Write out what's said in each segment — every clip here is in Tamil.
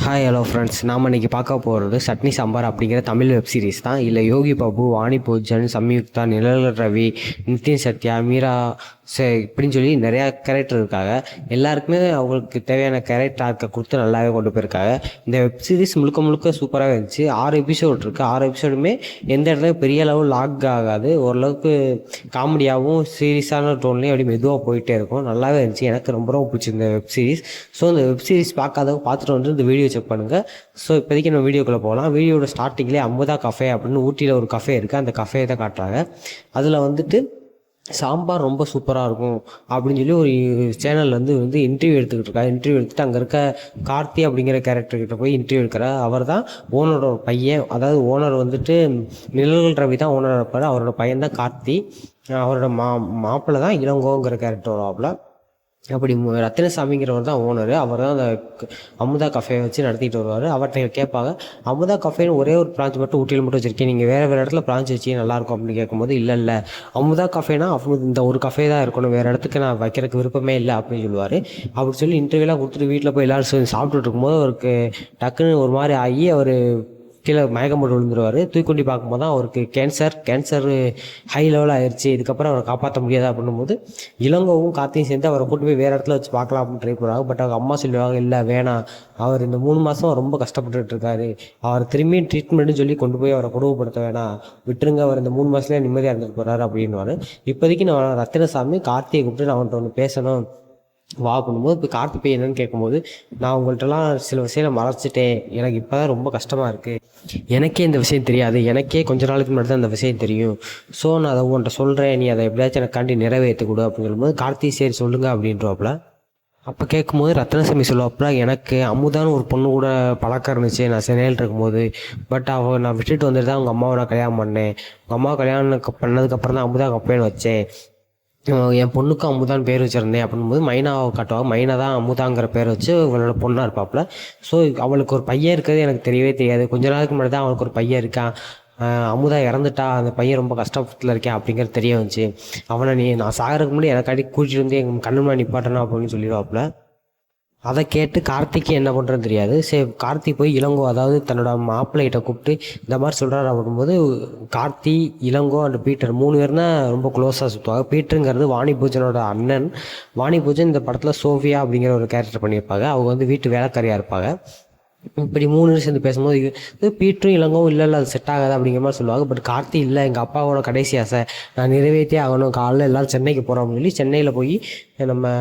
ஹாய் ஹலோ ஃப்ரெண்ட்ஸ், நாம் இன்றைக்கி பார்க்க போகிறது சட்னி சாம்பார் அப்படிங்கிற தமிழ் வெப் சீரிஸ் தான். இல்லை யோகி பாபு, வாணி போஜன், சம்யுக்தா, நிழல் ரவி, நிதின் சத்யா, மீரா இப்படின்னு சொல்லி நிறையா கேரக்டர் இருக்காங்க. எல்லாருக்குமே அவங்களுக்கு தேவையான கேரக்டர் ஆர்க்கை கொடுத்து நல்லாவே கொண்டு போயிருக்காங்க. இந்த வெப் சீரிஸ் முழுக்க முழுக்க சூப்பராக இருந்துச்சு. 6 எபிசோட் இருக்குது. 6 எபிசோடுமே எந்த இடத்துல பெரிய அளவு லாக் ஆகாது. ஓரளவுக்கு காமெடியாகவும் சீரியஸான டோன்லேயும் அப்படி மெதுவாக போயிட்டே இருக்கும். நல்லாவே இருந்துச்சு. எனக்கு ரொம்ப ரொம்ப பிடிச்சிருந்த வெப் சீரிஸ். ஸோ இந்த வெப் சீரிஸ் பார்க்காதவங்க பார்த்துட்டு வந்து இந்த வீடியோ செக் பண்ணுங்கள். ஸோ இப்போதைக்கு நம்ம வீடியோக்குள்ளே போகலாம். வீடியோட ஸ்டார்டிங்லேயே அமுதா கஃபே அப்படின்னு ஊட்டியில் ஒரு கஃபே இருக்குது. அந்த கஃபே தான் காட்டுறாங்க. அதில் வந்துட்டு சாம்பார் ரொம்ப சூப்பராக இருக்கும் அப்படின்னு சொல்லி ஒரு சேனலில் வந்து இன்டர்வியூ எடுத்துக்கிட்டு இருக்கா. இன்டர்வியூ எடுத்துகிட்டு அங்கே இருக்க கார்த்தி அப்படிங்கிற கேரக்டர்கிட்ட போய் இன்டர்வியூ எடுக்கிறார். அவர் தான் ஓனரோட பையன். அதாவது ஓனர் வந்துட்டு நிழல் ரவி தான் ஓனர் இருப்பார். அவரோட பையன் தான் கார்த்தி. அவரோட மாப்பிள்ளை தான் இளங்கோங்கிற கேரக்டர் வராப்புல. அப்படி ரத்தினசாமிங்கிறவர் தான் ஓனர். அவர் தான் அந்த அமுதா கஃபே வச்சு நடத்திட்டு வருவார். அவர்கிட்ட கேட்பாங்க, அமுதா கஃபேன்னு ஒரே ஒரு பிரான்ச் மட்டும் ஊட்டியில் மட்டும் வச்சுருக்கேன், நீங்கள் வேறு இடத்துல பிரான்ச் வச்சு நல்லாயிருக்கும் அப்படின்னு கேட்கும்போது, இல்லை அமுதா கஃபேனா அப்படி இந்த ஒரு கஃபே தான் இருக்கணும், வேறு இடத்துக்கு நான் வைக்கிறதுக்கு விருப்பமே இல்லை அப்படின்னு சொல்லுவார். அப்படி சொல்லி இன்டர்வியூலாம் கொடுத்துட்டு வீட்டில் போய் எல்லோரும் சாப்பிட்டுட்டு இருக்கும்போது அவருக்கு டக்குன்னு ஒரு மாதிரி ஆகி அவர் கீழே மயக்கம் போட்டு விழுந்துருவார். தூக்கொண்டி பார்க்கும்போது தான் அவருக்கு கேன்சர் ஹை லெவல் ஆயிடுச்சு. இதுக்கப்புறம் அவரை காப்பாற்ற முடியாது அப்படின்னும் போது இளங்கோவும் கார்த்தியும் சேர்ந்து அவரை கூட்டு போய் வேறு இடத்துல வச்சு பார்க்கலாம் அப்படின்னு ட்ரை பண்ணுவாங்க. பட் அவங்க அம்மா சொல்லுவாங்க, இல்லை வேணாம், அவர் இந்த 3 மாதம் ரொம்ப கஷ்டப்பட்டுட்டு இருக்காரு, அவர் திரும்பியும் ட்ரீட்மெண்ட்னு சொல்லி கொண்டு போய் அவரை கொடுமைப்படுத்த வேணாம், விட்டுருங்க, அவர் இந்த 3 மாதத்துலேயே நிம்மதியாக இருந்துட்டு போகிறாரு அப்படின்னுவார். இப்போதைக்கு நான் ரத்தினசாமி கார்த்தியை கூப்பிட்டு நான் அவன்கிட்ட ஒன்று பேசணும் வா பண்ணும்போது, இப்போ கார்த்தி போய் என்னன்னு கேட்கும்போது, நான் உங்கள்கிட்டலாம் சில விஷயம் மறைச்சிட்டேன், எனக்கு இப்போ தான் ரொம்ப கஷ்டமாக இருக்குது, எனக்கே இந்த விஷயம் தெரியாது, எனக்கே கொஞ்ச நாளுக்கு முன்னாடி தான் அந்த விஷயம் தெரியும், ஸோ நான் அதை உங்கள்கிட்ட சொல்கிறேன், நீ அதை எப்படியாச்சும் எனக்காண்டி நிறைவேற்றி கொடு அப்படின்னு சொல்லும்போது கார்த்தி சரி சொல்லுங்கள் அப்படின்றவாப்புல. அப்போ கேட்கும்போது ரத்னசாமி சொல்லுவாப்புல, எனக்கு அமுதான்னு ஒரு பொண்ணு கூட பழக்கம் இருந்துச்சு நான் சென்னையில் இருக்கும்போது, பட் நான் விட்டுட்டு வந்துட்டு தான் அவங்க அம்மாவை நான் கல்யாணம் பண்ணேன், உங்கள் அம்மாவை கல்யாணம் பண்ணதுக்கப்புறம் தான் அமுதா கப்பேன்னு வச்சேன், என் பொண்ணுக்கும் அமுதான்னு பேர் வச்சுருந்தேன் அப்படின்போது மைனாவை காட்டுவாங்க. மைனா தான் அமுதாங்கிற பேர் வச்சு இவளோட பொண்ணாக இருப்பாப்புல. ஸோ அவளுக்கு ஒரு பையன் இருக்கிறது எனக்கு தெரியவே தெரியாது. கொஞ்ச நாளுக்கு முன்னாடி தான் அவளுக்கு ஒரு பையன் இருக்கான், அமுதா இறந்துட்டா, அந்த பையன் ரொம்ப கஷ்டத்தில் இருக்கேன் அப்படிங்கிறது தெரிய வந்துச்சு, அவனை நான் சாகிறதுக்கு முன்னாடி எனக்கு கூட்டிகிட்டு வந்து எங்கள் கண்ணு முன்னாடி நிப்பாட்டணும் அப்படின்னு சொல்லிடுவாப்புல. அதை கேட்டு கார்த்திக்கு என்ன பண்ணுறதுன்னு தெரியாது. சரி, கார்த்தி போய் இளங்கோ, அதாவது தன்னோட மாப்பிள்ளைகிட்ட கூப்பிட்டு இந்த மாதிரி சொல்கிறாரு அப்படிங்கும்போது, கார்த்தி, இளங்கோ அண்ட் பீட்டர் 3 பேர் தான் ரொம்ப க்ளோஸாக சுற்றுவாங்க. பீட்டருங்கிறது வாணி பூஜனோட அண்ணன். வாணி பூஜன் இந்த படத்தில் சோஃபியா அப்படிங்கிற ஒரு கேரக்டர் பண்ணியிருப்பாங்க. அவங்க வந்து வீட்டு வேலைக்காரியாக இருப்பாங்க. இப்படி 3 பேர் சேர்ந்து பேசும்போது இது பீட்டரும் இளங்கவும் இல்லை அது செட் ஆகாது அப்படிங்கிற மாதிரி சொல்லுவாங்க. பட் கார்த்தி இல்லை, எங்கள் அப்பாவோட கடைசி ஆசை நான் நிறைவேற்றே ஆகணும், காலையில் எல்லோரும் சென்னைக்கு போகிறோம் அப்படின்னு சொல்லி சென்னையில் போய் நம்ம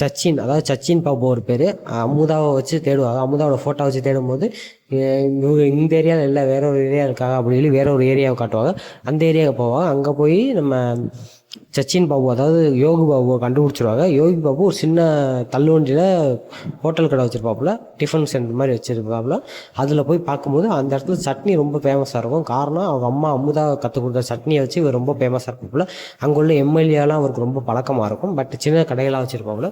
சச்சின், அதாவது சச்சின் பாபு ஒரு பேர், அமுதாவை வச்சு தேடுவாங்க. அமுதாவோட ஃபோட்டோ வச்சு தேடும்போது இவங்க இந்த ஏரியாவில் இல்லை, வேற ஒரு ஏரியா இருக்காங்க அப்படின்னு சொல்லி வேற ஒரு ஏரியாவை காட்டுவாங்க. அந்த ஏரியாவுக்கு போவாங்க. அங்கே போய் நம்ம சச்சின் பாபு, அதாவது யோகி பாபுவை கண்டுபிடிச்சிருவாங்க. யோகி பாபு ஒரு சின்ன தள்ளுவண்டியில் ஹோட்டல் கடை வச்சுருப்பாப்புல, டிஃபன் சென்டர் மாதிரி வச்சுருப்பாப்புல. அதில் போய் பார்க்கும்போது அந்த இடத்துல சட்னி ரொம்ப ஃபேமஸாக இருக்கும். காரணம் அவங்க அம்மா அமுதா கற்றுக் கொடுத்த சட்னியை வச்சு இவர் ரொம்ப ஃபேமஸாக இருப்பாப்புல. அங்கே உள்ள எம்எல்ஏலாம் அவருக்கு ரொம்ப பழக்கமாக இருக்கும். பட் சின்ன கடையெல்லாம் வச்சுருப்பாப்புல.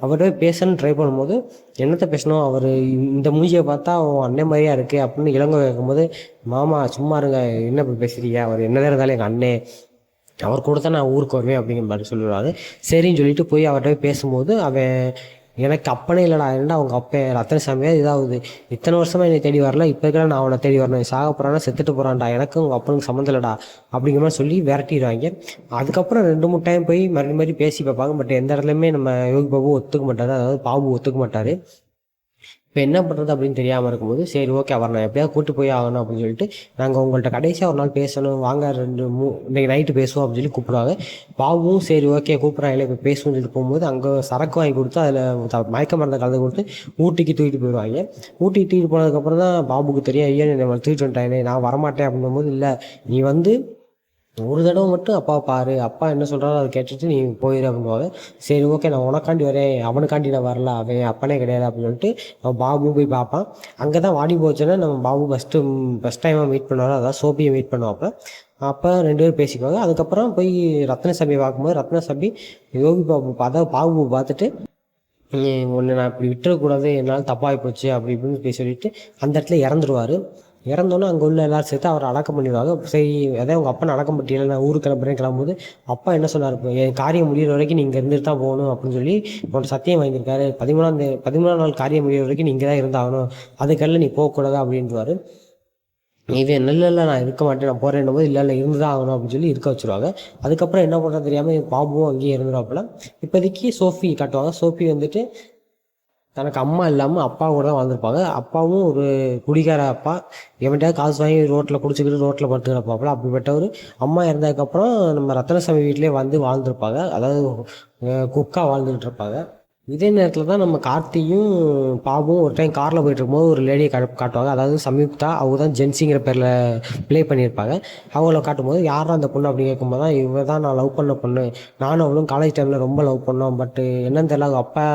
அவர்கிட்ட போய் பேசணும்னு ட்ரை பண்ணும்போது, என்னத்தை பேசணும், அவர் இந்த மூஞ்சியை பார்த்தா அவன் அண்ணன் மாதிரியாக இருக்குது அப்படின்னு இளங்கோ கேட்கும்போது, மாமா சும்மா இருங்க, என்ன இப்படி பேசுகிறீங்க, அவர் என்னதான் இருந்தாலும் எங்கள் அண்ணே, அவர் கூட தான் நான் ஊருக்கு வருவேன் அப்படிங்கிற மாதிரி சொல்லுவாரு. சரின்னு சொல்லிட்டு போய் அவர்கிட்ட பேசும்போது, அவன் எனக்கு அப்பனே இல்லைடா, ஏன்னா அவங்க அப்பன் ரத்னசாமியாக இதாவது இத்தனை வருஷமாக என்னை தேடி வரல, இப்போ இருக்கிற நான் அவனை தேடி வரணும், சாக போகிறான்னா செத்துட்டு போகிறான்டா, எனக்கும் உங்கள் அப்பனுக்கு சம்மந்தம் இல்லைடா அப்படிங்கிற மாதிரி சொல்லி விரட்டிடுவாங்க. அதுக்கப்புறம் 2-3 டைம் போய் மறுபடியும் பேசி பார்ப்பாங்க. பட் எந்த இடத்துலையுமே நம்ம யோகி பாபு ஒத்துக்க மாட்டார், அதாவது பாபு ஒத்துக்க மாட்டார். இப்போ என்ன பண்ணுறது அப்படின்னு தெரியாமல் இருக்கும்போது, சரி ஓகே, அவர் நான் எப்படியாவது கூட்டு போய் ஆகணும் அப்படின்னு சொல்லிட்டு, நாங்கள் உங்கள்கிட்ட கடைசியாக ஒரு நாள் பேசணும் வாங்க, இன்றைக்கி நைட்டு பேசுவோம் அப்படின்னு சொல்லி கூப்பிடுவாங்க. பாபுவும் சரி ஓகே கூப்பிட்றாங்களே இப்போ பேசுவோம்னு சொல்லிட்டு போகும்போது, அங்கே சரக்கு வாங்கி கொடுத்து அதில் மயக்க மருந்தை கலந்து கொடுத்து ஊட்டிக்கு தூக்கிட்டு போயிடுவாங்க. ஊட்டிக்கு தூக்கிட்டு போனதுக்கப்புறம் தான் பாபுக்கு தெரியும், ஐயா நம்ம தூக்கிட்டு வந்துட்டானே, நான் வரமாட்டேன் அப்படின்னும்போது, இல்லை நீ வந்து ஒரு தடவை மட்டும் அப்பா பாரு, அப்பா என்ன சொல்கிறாரோ அதை கேட்டுட்டு நீ போயிடு அப்படின்வாங்க. சரி ஓகே, நான் உனக்காண்டி வரேன், அவனுக்காண்டி நான் வரல, அவன் அப்பனே கிடையாது அப்படின்னு சொல்லிட்டு அவன் பாபு போய் பார்ப்பான். அங்கே தான் வாடி போச்சுன்னா நம்ம பாபு ஃபஸ்ட் டைமாக மீட் பண்ணுவார், அதாவது சோபியை மீட் பண்ணுவாப்போ. அப்போ 2 பேரும் பேசிக்குவாங்க. அதுக்கப்புறம் போய் ரத்னசாமியை பார்க்கும்போது ரத்னசாமி யோகி பாபு, அதாவது பாபு பார்த்துட்டு, ஒன்று நான் இப்படி விட்டுறக்கூடாது, என்னால் தப்பாகி போச்சு அப்படி இப்படின்னு சொல்லிட்டு அந்த இடத்துல இறந்துருவார். இறந்தோன்னே அங்கே உள்ள எல்லாரும் சேர்த்து அவரை அடக்கம் பண்ணிடுவாங்க. சரி அதான் உங்கள் அப்பா அடக்கம் பண்ணிட்டீங்க, நான் ஊருக்கு கிளம்புறேன். கிளம்பும்போது அப்பா என்ன சொன்னார், என் காரியம் முடிகிற வரைக்கும் நீங்கள் இருந்துட்டு தான் போகணும் அப்படின்னு சொல்லி உன்னோட சத்தியம் வாங்கியிருக்காரு. 13ஆம் நாள் காரியம் முடிகிற வரைக்கும் நீங்கள் தான் இருந்தாகணும், அதுக்கெல்லாம் நீ போகக்கூடாது அப்படின்ட்டுவார். இவன் இல்லை நான் இருக்க மாட்டேன், நான் போகிறேன் போது இல்லை இருந்து தான் ஆகணும் அப்படின்னு சொல்லி இருக்க வச்சுருவாங்க. அதுக்கப்புறம் என்ன பண்ணுறது தெரியாமல் பாபுவும் அங்கேயே இருந்துருவாப்புல. இப்போதைக்கு சோஃபி காட்டுவாங்க. சோஃபி வந்துட்டு தனக்கு அம்மா இல்லாமல் அப்பா கூட தான் வாழ்ந்துருப்பாங்க. அப்பாவும் ஒரு குடிகார அப்பா, எவன்கிட்டயாவது காசு வாங்கி ரோட்டில் குடிச்சிக்கிட்டு ரோட்டில் படுத்து கிடப்பாப்புல. அப்படிப்பட்டவர் அம்மா இறந்ததுக்கப்புறம் நம்ம ரத்தனசாமி வீட்டிலே வந்து வாழ்ந்துருப்பாங்க, அதாவது குக்கா வாழ்ந்துக்கிட்டு இருப்பாங்க. இதே நேரத்தில் தான் நம்ம கார்த்தியும் பாபுவும் ஒரு டைம் காரில் போயிட்டு இருக்கும்போது ஒரு லேடியை காட்டுவாங்க. அதாவது சம்யுக்தா, அவங்க தான் ஜென்சிங்கிற பேரில் ப்ளே பண்ணியிருப்பாங்க. அவங்கள காட்டும்போது யாரும் அந்த பொண்ணு அப்படின்னு கேட்கும்போது தான், இவ தான் நான் லவ் பண்ண பொண்ணு, நானும் அவளும் காலேஜ் டைமில் ரொம்ப லவ் பண்ணோம், பட் என்னன்னு தெரியல அவங்க அப்பா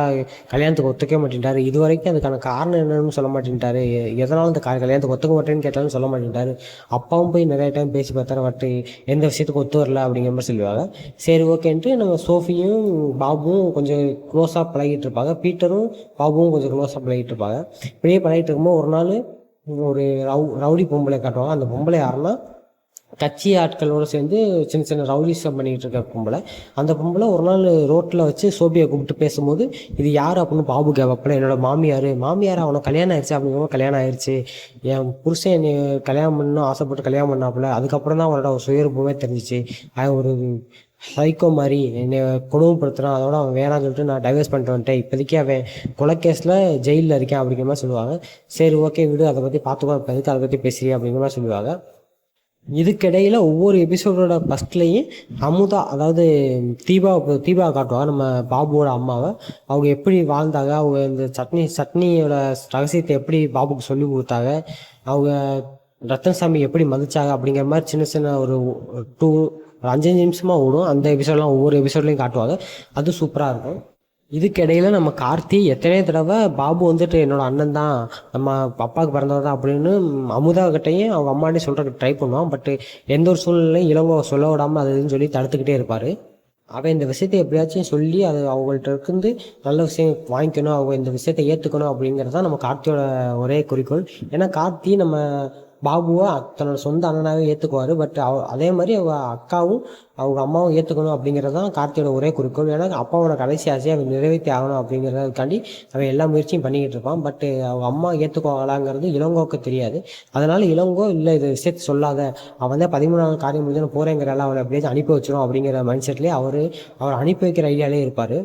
கல்யாணத்துக்கு ஒத்துக்க மாட்டேன்ட்டாரு, இது வரைக்கும் அதுக்கான காரணம் என்னன்னு சொல்ல மாட்டேன்ட்டாரு, எதனாலும் இந்த கல்யாணத்துக்கு ஒத்துக்க மாட்டேன்னு கேட்டாலும் சொல்ல மாட்டேன்ட்டாரு, அப்பாவும் போய் நிறைய டைம் பேசி பார்த்தாரு, பட் எந்த விஷயத்துக்கு ஒத்து வரல அப்படிங்கிற மாதிரி சொல்லுவாங்க. சரி ஓகேன்ட்டு நம்ம சோஃபியும் பாபுவும் கொஞ்சம் க்ளோஸாக பழகிட்டு இருப்பாங்க. பீட்டரும் பாபுவும் கொஞ்சம் க்ளோஸாக பழகிட்டு இருப்பாங்க. இப்படியே பழகிட்டு இருக்கும்போது ஒரு நாள் ஒரு ரவுடி பொம்பளை காட்டுவாங்க. அந்த பொம்பளை யாருன்னா கட்சி ஆட்களோடு சேர்ந்து சின்ன சின்ன ரவுடிசம் பண்ணிக்கிட்டு இருக்க பொம்பளை. அந்த பொம்பளை ஒரு நாள் ரோட்டில் வச்சு சோபியை கூப்பிட்டு பேசும்போது, இது யார் அப்படின்னு பாபு கேட்பாப்புல. என்னோட மாமியார் அவனை கல்யாணம் ஆயிடுச்சு அப்படிங்கிற, கல்யாணம் ஆயிடுச்சு, என் புருஷன் என்னை கல்யாணம் பண்ணணும் ஆசைப்பட்டு கல்யாணம் பண்ணாப்புல, அதுக்கப்புறம் தான் அவனோட சுயரூபமே தெரிஞ்சிச்சு, அவன் ஒரு சைக்கோ மாதிரி என்னை கொடுமைப்படுத்துகிறான், அதோட அவன் வேணான்னு சொல்லிட்டு நான் டைவர்ஸ் பண்ணிட்டு வந்துட்டேன், இப்போதைக்கு அவன் கொலைக்கேஸில் ஜெயிலில் இருக்கேன் அப்படிங்கிற மாதிரி சொல்லுவாங்க. சரி ஓகே விடு, அதை பற்றி பார்த்துக்கோ, இப்போ எதுக்கு அதை பற்றி பேசுகிறீ அப்படிங்கிற மாதிரி சொல்லுவாங்க. இதுக்கிடையில் ஒவ்வொரு எபிசோடோட ஃபஸ்ட்லேயும் அமுதா, அதாவது தீபா காட்டுவாங்க, நம்ம பாபுவோட அம்மாவை. அவங்க எப்படி வாழ்ந்தாங்க, அவங்க இந்த சட்னியோட ரகசியத்தை எப்படி பாபுக்கு சொல்லி கொடுத்தாங்க, அவங்க ரத்தனசாமி எப்படி மதிச்சாங்க அப்படிங்கிற மாதிரி சின்ன சின்ன ஒரு 5 நிமிஷமாக ஓடும். அந்த எபிசோட்லாம் ஒவ்வொரு எபிசோட்லையும் காட்டுவாங்க. அது சூப்பராக இருக்கும். இதுக்கிடையில் நம்ம கார்த்தி எத்தனையோ தடவை பாபு வந்துட்டு என்னோட அண்ணன் தான், நம்ம அப்பாவுக்கு பிறந்தவர் தான் அப்படின்னு அமுதா கிட்டையும் அவங்க அம்மாட்டையும் சொல்கிறதுக்கு ட்ரை பண்ணுவான். பட் எந்த ஒரு சூழ்நிலையும் இளங்கோ சொல்ல விடாமல் அதுன்னு சொல்லி தடுத்துக்கிட்டே இருப்பார். அவன் இந்த விஷயத்தை எப்படியாச்சும் சொல்லி அது அவங்கள்ட்ட இருந்து நல்ல விஷயம் வாங்கிக்கணும், அவங்க இந்த விஷயத்தை ஏற்றுக்கணும் அப்படிங்கிறது தான் நம்ம கார்த்தியோட ஒரே குறிக்கோள். ஏன்னா கார்த்தி நம்ம பாபுவை தன்னோட சொந்த அண்ணனாகவே ஏற்றுக்குவார். பட் அதே மாதிரி அக்காவும் அவங்க அம்மாவும் ஏற்றுக்கணும் அப்படிங்கிறது தான் கார்த்தியோட ஒரே குறிக்கோள். ஏன்னா அப்பாவோட கடைசி ஆசையை அவன் நிறைவேற்றி ஆகணும் அப்படிங்கிறதுக்காண்டி அவன் எல்லா முயற்சியும் பண்ணிக்கிட்டு இருப்பான். பட் அவங்க அம்மா ஏற்றுக்குவாங்களாங்கிறது இளங்கோவுக்கு தெரியாது. அதனால் இளங்கோ இல்லை இது விஷயத்தை சொல்லாத, அவன் தான் 13ஆவது காரியம் முடிஞ்சு போகிறேங்கிறால அவனை எப்படியாச்சும் அனுப்பி வச்சிடும் அப்படிங்கிற மைண்ட் செட்லேயே அவர் அனுப்பி வைக்கிற ஐடியாலே இருப்பார்.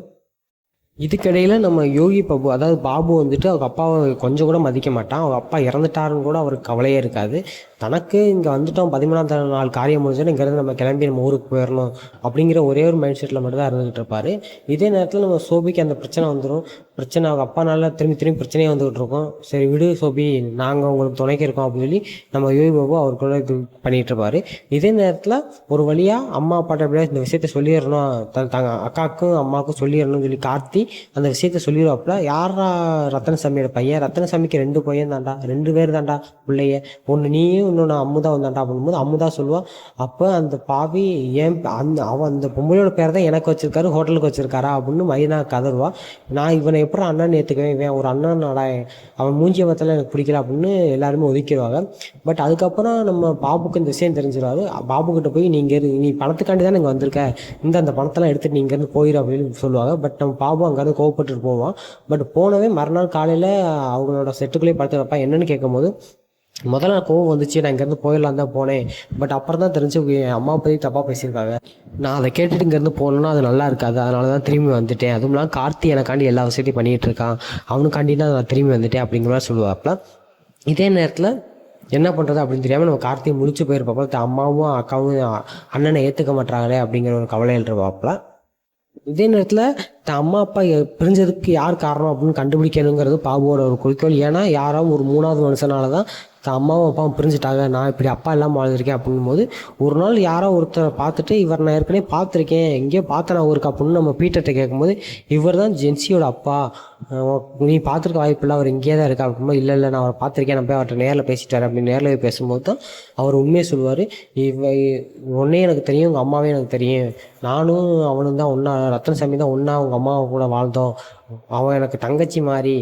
இதுக்கிடையில் நம்ம யோகி பாபு, அதாவது பாபு வந்துட்டு அவங்க அப்பாவை கொஞ்சம் கூட மதிக்க மாட்டான். அவங்க அப்பா இறந்துட்டாருன்னு கூட அவருக்கு கவலையே இருக்காது. தனக்கு இங்கே வந்துட்டோம், 13ஆம் நாள் காரியம் முடிஞ்சோன்னு இங்கேருந்து நம்ம கிளம்பி நம்ம ஊருக்கு போயிடணும் அப்படிங்கிற ஒரே ஒரு மைண்ட் செட்டில் மட்டும் தான் இருந்துகிட்டு இருப்பார். இதே நேரத்தில் நம்ம சோபிக்கு அந்த பிரச்சனை வந்துடும். பிரச்சனை அவங்க அப்பானால திரும்பி பிரச்சனையே வந்துகிட்டு இருக்கோம். சரி விடு சோபி, நாங்கள் உங்களுக்கு துணைக்க இருக்கோம் அப்படின்னு சொல்லி நம்ம யோகி பாபு அவருக்குள்ள இது பண்ணிகிட்டு இருப்பார். இதே நேரத்தில் ஒரு வழியாக அம்மா அப்பாட்ட எப்படியா இந்த விஷயத்த சொல்லிடணும், தாங்க அக்காவுக்கும் அம்மாவுக்கும் சொல்லிடணும்னு சொல்லி கார்த்தி அந்த விஷயத்த சொல்லிடுவாப்புல. யாரா ரத்தனசாமியோட பையன், ரத்தனசாமிக்கு 2 பையன் தாண்டா, 2 பேர் தாண்டா பிள்ளைய, ஒன்று நீயும் இன்னொன்று அமுதா வந்தாண்டா அப்படின்போது அமுதா சொல்லுவாள், அப்போ அந்த பாவி ஏன் அவன் அந்த பொம்பளையோட பேர் தான் எனக்கு வச்சிருக்காரு, ஹோட்டலுக்கு வச்சிருக்காரா அப்படின்னு மைனா கதறுவா. நான் இவனை எப்படி அண்ணன் ஏற்றுக்குவேன், இவன் ஒரு அண்ணனாடா, அவன் மூஞ்சிய மத்தெல்லாம் எனக்கு பிடிக்கல அப்படின்னு எல்லாருமே ஒதுக்கிடுவாங்க. பட் அதுக்கப்புறம் நம்ம பாபுக்கு இந்த விஷயம் தெரிஞ்சிருவாரு. பாபுக்கிட்ட போய் நீ பணத்துக்காண்டி தான் இங்கே வந்திருக்க, அந்த பணத்தெல்லாம் எடுத்துகிட்டு நீ இங்கேருந்து போயிடும் அப்படின்னு சொல்லுவாங்க. பட் நம்ம பாபு அங்கேருந்து கோவப்பட்டு போவான். பட் போனவே மறுநாள் காலையில் அவங்களோட செட்டுக்குள்ளேயே படுத்துறப்ப என்னன்னு கேட்கும்போது, முதல்ல கோவம் வந்துச்சு, நான் இங்கேருந்து போயிடலாம் தான் போனேன், பட் அப்புறம் தான் தெரிஞ்சு என் அம்மா பற்றி தப்பாக பேசியிருக்காங்க, நான் அதை கேட்டுட்டு இங்கேருந்து போகணுன்னா அது நல்லா இருக்காது, அதனால தான் திரும்பி வந்துட்டேன், அதுவும் இல்லாமல் கார்த்தி எனக்காண்டி எல்லா விஷயத்தையும் பண்ணிகிட்டு இருக்கான், அவனுக்காண்டி தான் நான் திரும்பி வந்துட்டேன் அப்படிங்கிற மாதிரி சொல்லுவாப்புல. இதே நேரத்தில் என்ன பண்ணுறது அப்படின்னு தெரியாமல் நம்ம கார்த்தியை முடிச்சு போயிருப்பாப்ப, அம்மாவும் அக்காவும் அண்ணனை ஏற்றுக்க மாட்டாங்களே அப்படிங்கிற ஒரு கவலையில் இருப்பாப்புல. இதே நேரத்தில் தன் அம்மா அப்பா பிரிஞ்சதுக்கு யார் காரணம் அப்படின்னு கண்டுபிடிக்கணுங்கிறது பாபுவோட ஒரு குறிக்கோள். ஏன்னா யாரோ ஒரு 3வது மனுஷனால தான் தன் அம்மாவும் அப்பாவும் பிரிஞ்சுட்டாங்க, நான் இப்படி அப்பா இல்லாமல் வாழ்ந்திருக்கேன் அப்படிங்கும்போது ஒரு நாள் யாரோ ஒருத்தரை பார்த்துட்டு, இவர் நான் ஏற்கனவே பார்த்துருக்கேன், எங்கேயோ பார்த்தேன் நான் ஒருக்கு அப்படின்னு நம்ம பீட்டர்கிட்ட கேட்கும்போது, இவர் தான் ஜென்சியோட அப்பா, நீ பார்த்துருக்க வாய்ப்பு இல்லை, அவர் இங்கேயே தான் இருக்கா அப்படிங்கும்போது, இல்லை நான் அவரை பார்த்துருக்கேன், நான் போய் அவர்கிட்ட நேரில் பேசிட்டார் அப்படின்னு நேரில் போய் பேசும்போது தான் அவர் உண்மையை சொல்லுவார். உன்னே எனக்கு தெரியும், உங்கள் அம்மாவே எனக்கு தெரியும், நானும் அவனும் தான் ஒன்றா, ரத்தனசாமி தான் ஒன்றா அவங்க அவங்க அம்மா கூட வாழ்ந்தோம், அவன் எனக்கு தங்கச்சி மாதிரி,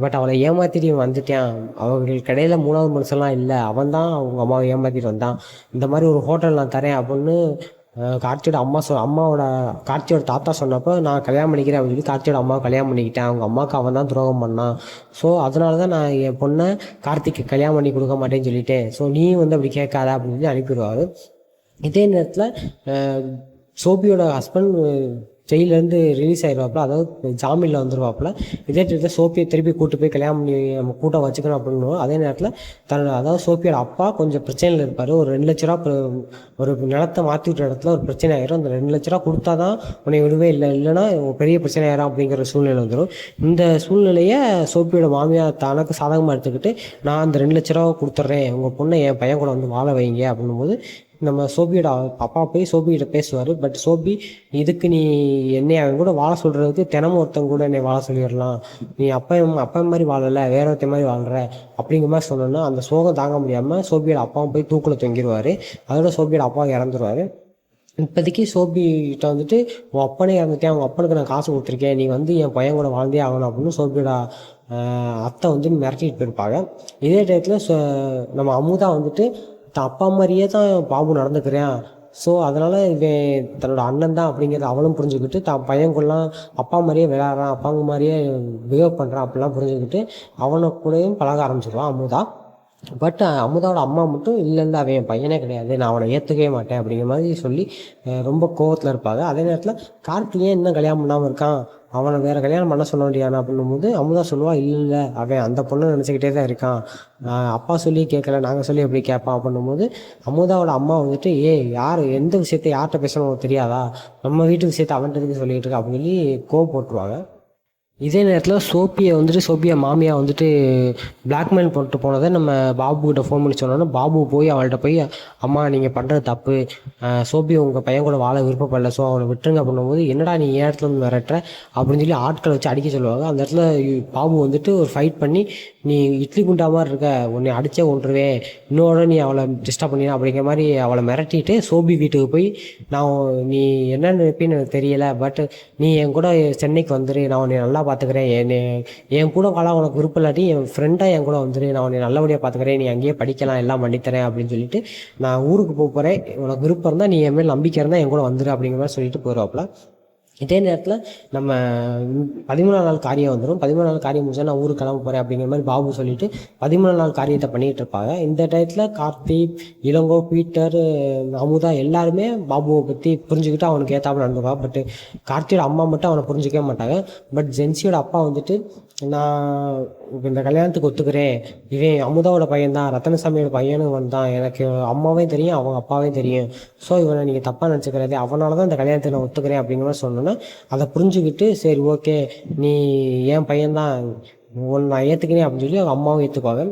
பட் அவளை ஏமாற்றிட்டு வந்துட்டான், அவங்களுக்கு இடையில 3வது மனுஷன்லாம் இல்லை, அவன் தான் அவங்க அம்மாவை ஏமாற்றிட்டு வந்தான், இந்த மாதிரி ஒரு ஹோட்டல் நான் தரேன் அப்படின்னு கார்த்தியோட அம்மாவோட கார்த்தியோட தாத்தா சொன்னப்போ நான் கல்யாணம் பண்ணிக்கிறேன் அப்படின்னு சொல்லி கார்த்தியோட அம்மாவை கல்யாணம் பண்ணிக்கிட்டேன். அவங்க அம்மாவுக்கு அவன் தான் துரோகம் பண்ணான். ஸோ அதனால தான் நான் என் பொண்ணை கார்த்திக்கு கல்யாணம் பண்ணி கொடுக்க மாட்டேன்னு சொல்லிட்டேன். ஸோ நீ வந்து அப்படி கேட்காத அப்படின்னு சொல்லி அனுப்பிடுவார். இதே நேரத்தில் சோபியோட ஹஸ்பண்ட் ஜெயிலேருந்து ரிலீஸ் ஆகிடுவாப்புல, அதாவது ஜாமீனில் வந்துடுவாப்புல. இதே நேரத்தில் சோப்பியை திருப்பி கூட்டு போய் கல்யாணம் பண்ணி நம்ம கூட்டம் வச்சுக்கணும் அப்படின்னு. அதே நேரத்தில் அதாவது சோப்பியோட அப்பா கொஞ்சம் பிரச்சனையில் இருப்பார். ஒரு 2 லட்ச ரூபா ஒரு நிலத்தை மாற்றி விட்ட இடத்துல ஒரு பிரச்சனை ஆயிரும். அந்த 2 லட்ச ரூபா கொடுத்தா தான் உன்னை விடுவே, இல்லைன்னா பெரிய பிரச்சனை ஆயிரும் அப்படிங்கிற சூழ்நிலை வந்துடும். இந்த சூழ்நிலையை சோப்பியோட மாமியார் தனக்கு சாதகமாக எடுத்துக்கிட்டு, நான் அந்த 2 லட்ச ரூபா கொடுத்துட்றேன், உங்கள் பொண்ணை என் பையன் கூட வந்து வாழ வைங்க அப்படின்னும்போது நம்ம சோபியோட அப்பா போய் சோபிகிட்ட பேசுவார். பட் சோபி, இதுக்கு நீ என்னை அவன் கூட வாழ சொல்கிறதுக்கு தினமும் ஒருத்தங்க கூட என்னை வாழ சொல்லிடலாம், நீ அப்பா மாதிரி வாழலை, வேற ஒருத்த மாதிரி வாழ்கிற அப்படிங்கிற மாதிரி சொன்னோன்னா அந்த சோகம் தாங்க முடியாமல் சோபியோட அப்பாவும் போய் தூக்கில் தொங்கிடுவார். அதோட சோபியோட அப்பா இறந்துருவார். இப்போதைக்கு சோபிகிட்ட வந்துட்டு உன் அப்பனே இறந்துட்டேன், அவங்க அப்பனுக்கு நான் காசு கொடுத்துருக்கேன், நீ வந்து என் பையன் கூட வாழ்ந்தே ஆகணும் அப்படின்னு சோபியோட அத்தை வந்து மிரட்டிட்டு போயிருப்பாங்க. இதே டயத்தில் நம்ம அமுதா வந்துட்டு தான் அப்பா மாதிரியே தான் பாபு நடந்துக்கிறேன், ஸோ அதனால் இவன் தன்னோட அண்ணன் தான் அப்படிங்கிறத அவளும் புரிஞ்சுக்கிட்டு தான் பையன்குள்ளலாம் அப்பா மாதிரியே விளையாடுறான், அப்பாங்க மாதிரியே பிஹேவ் பண்ணுறான் அப்படிலாம் புரிஞ்சுக்கிட்டு அவனை கூடயும் பழக ஆரம்பிச்சிடுவான் அமுதா. பட் அமுதாவோட அம்மா மட்டும் இல்லை அவன் என் பையனே கிடையாது, நான் அவனை ஏற்றுக்கவே மாட்டேன் அப்படிங்கிற மாதிரி சொல்லி ரொம்ப கோவத்தில் இருப்பாங்க. அதே நேரத்தில் கார்த்திகேயன் இன்னும் கல்யாணம் பண்ணாமல் இருக்கான், அவனை வேறு கல்யாணம் பண்ண சொல்ல வேண்டியானா அப்படின்னும்போது அமுதா சொல்லுவா, இல்லை அவன் அந்த பொண்ணை நினச்சிக்கிட்டே தான் இருக்கான், அப்பா சொல்லி கேட்கல, நாங்கள் சொல்லி எப்படி கேட்பான் அப்படின்னும்போது அமுதாவோட அம்மா வந்துட்டு, யார் எந்த விஷயத்த யார்கிட்ட பேசணும் தெரியாதா, நம்ம வீட்டு விஷயத்த அவன்கிட்ட சொல்லிகிட்டு இருக்கா அப்படின்னு சொல்லி கோவம் போட்டுருவாங்க. இதே நேரத்தில் சோபியா மாமியா வந்துட்டு பிளாக்மெயில் போட்டு போனதை நம்ம பாபுக்கிட்ட ஃபோன் பண்ணி சொன்னோன்னா பாபு போய் அவள்கிட்ட போய், அம்மா நீங்கள் பண்ணுறது தப்பு, சோபி உங்கள் பையன் கூட வாழ விருப்பப்படல, ஸோ அவனை விட்டுருங்க அப்படின்னும்போது, என்னடா நீ ஏன் இடத்துல வந்து மிரட்டுற அப்படின்னு சொல்லி ஆட்களை வச்சு அடிக்க சொல்லுவாங்க. அந்த இடத்துல பாபு வந்துட்டு ஒரு ஃபைட் பண்ணி, நீ இட்லி குண்டா மாதிரி இருக்க, உன்னை அடித்தே கொண்டுருவேன், இன்னொரு நீ அவளை டிஸ்டர்ப் பண்ணினா அப்படிங்கிற மாதிரி அவளை மிரட்டிட்டு சோபி வீட்டுக்கு போய், நீ என்ன நினைப்பின்னு எனக்கு தெரியலை, பட் நீ என் கூட சென்னைக்கு வந்துரு, நான் உன்னை நல்லா பார்த்துக்கிறேன், என் கூட வாழ உனக்கு விருப்பம் இல்லாட்டி என் ஃப்ரெண்டாக என் கூட வந்துரு, நான் உன்னை நல்லபடியாக பார்த்துக்கிறேன், நீ அங்கேயே படிக்கலாம், எல்லாம் பண்ணித்தரேன் அப்படின்னு சொல்லிட்டு, நான் ஊருக்கு போகிறேன், உனக்கு விருப்பம் இருந்தால் நீ என் மேல் நம்பிக்கை இருந்தால் என் கூட வந்துரு அப்படிங்கிற மாதிரி சொல்லிட்டு போயிடுவாப்புல. இதே நேரத்தில் நம்ம 13ஆம் நாள் காரியம் வந்துடும். 13ஆம் நாள் காரியம் முடிச்சா நான் ஊருக்கு கிளம்ப போகிறேன் அப்படிங்கிற மாதிரி பாபு சொல்லிட்டு 13ஆம் நாள் காரியத்தை பண்ணிகிட்டு இருப்பாங்க. இந்த டயத்தில் கார்த்திக், இளங்கோ, பீட்டர், அமுதா எல்லாருமே பாபுவை பற்றி புரிஞ்சுக்கிட்டு அவனுக்கு ஏற்றாப்புல நடந்துப்பாங்க. பட் கார்த்தியோட அம்மா மட்டும் அவனை புரிஞ்சிக்கவே மாட்டாங்க. பட் ஜென்சியோட அப்பா வந்துட்டு, நான் இந்த கல்யாணத்துக்கு ஒத்துக்கிறேன், இவன் அமுதாவோட பையன்தான், ரத்தனசாமியோட பையனும் வந்தான், எனக்கு அம்மாவையும் தெரியும் அவங்க அப்பாவையும் தெரியும், ஸோ இவனை நீங்கள் தப்பாக நினச்சிக்கிறது, அவனால தான் இந்த கல்யாணத்தை நான் ஒத்துக்கிறேன் அப்படிங்கிற மாதிரி சொன்னோன்னா அதை புரிஞ்சுக்கிட்டு, சரி ஓகே நீ என் பையன்தான், நான் ஏற்றுக்கிறேன் அப்படின்னு சொல்லி அவங்க அம்மாவும் ஏற்றுக்குவாங்க.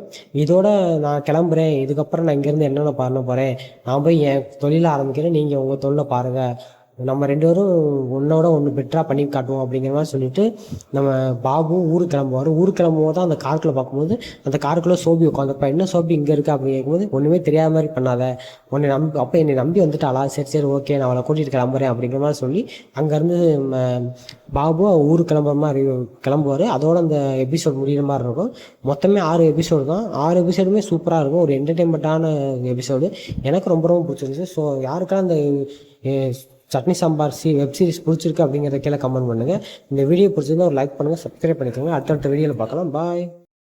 இதோட நான் கிளம்புறேன், இதுக்கப்புறம் நான் இங்கேருந்து என்னென்ன பண்ண போகிறேன், நான் போய் என் தொழிலை ஆரம்பிக்கிறேன், நீங்கள் உங்கள் தொழிலை பாருங்கள், நம்ம 2 பேரும் ஒன்றோட ஒன்று பெட்டராக பண்ணி காட்டுவோம் அப்படிங்கிற மாதிரி சொல்லிட்டு நம்ம பாபு ஊருக்கு கிளம்புவார். ஊருக்கு கிளம்பும்போது தான் அந்த காருக்குள்ளே பார்க்கும்போது அந்த காருக்குள்ளே சோபி உட்காந்துப்பா. என்ன சோபி இங்கே இருக்கா அப்படின்னு கேட்கும்போது, ஒன்றுமே தெரியாத மாதிரி பண்ணாத, அப்போ என்னை நம்பி வந்துட்டாளா, சரி ஓகே நான் அவளை கூட்டிகிட்டு கிளம்புறேன் அப்படிங்கிற மாதிரி சொல்லி அங்கேருந்து பாபு ஊருக்கு கிளம்புற மாதிரி கிளம்புவார். அதோட அந்த எபிசோட் முடிகிற மாதிரி இருக்கும். மொத்தமே 6 எபிசோடு தான். 6 எபிசோடுமே சூப்பராக இருக்கும். ஒரு என்டர்டெயின்மெண்ட்டான எபிசோடு, எனக்கு ரொம்ப பிடிச்சிருந்துச்சு. ஸோ யாருக்கெல்லாம் அந்த சட்னி சாம்பார் வெப் சீரிஸ் பிடிச்சிருக்கு அப்படிங்கிறத கீழே கமெண்ட் பண்ணுங்கள். இந்த வீடியோ பிடிச்சிருந்தா ஒரு லைக் பண்ணுங்கள், சப்ஸ்கிரைப் பண்ணிக்கோங்க. அடுத்தடுத்த வீடியோவில் பார்க்கலாம். பாய்.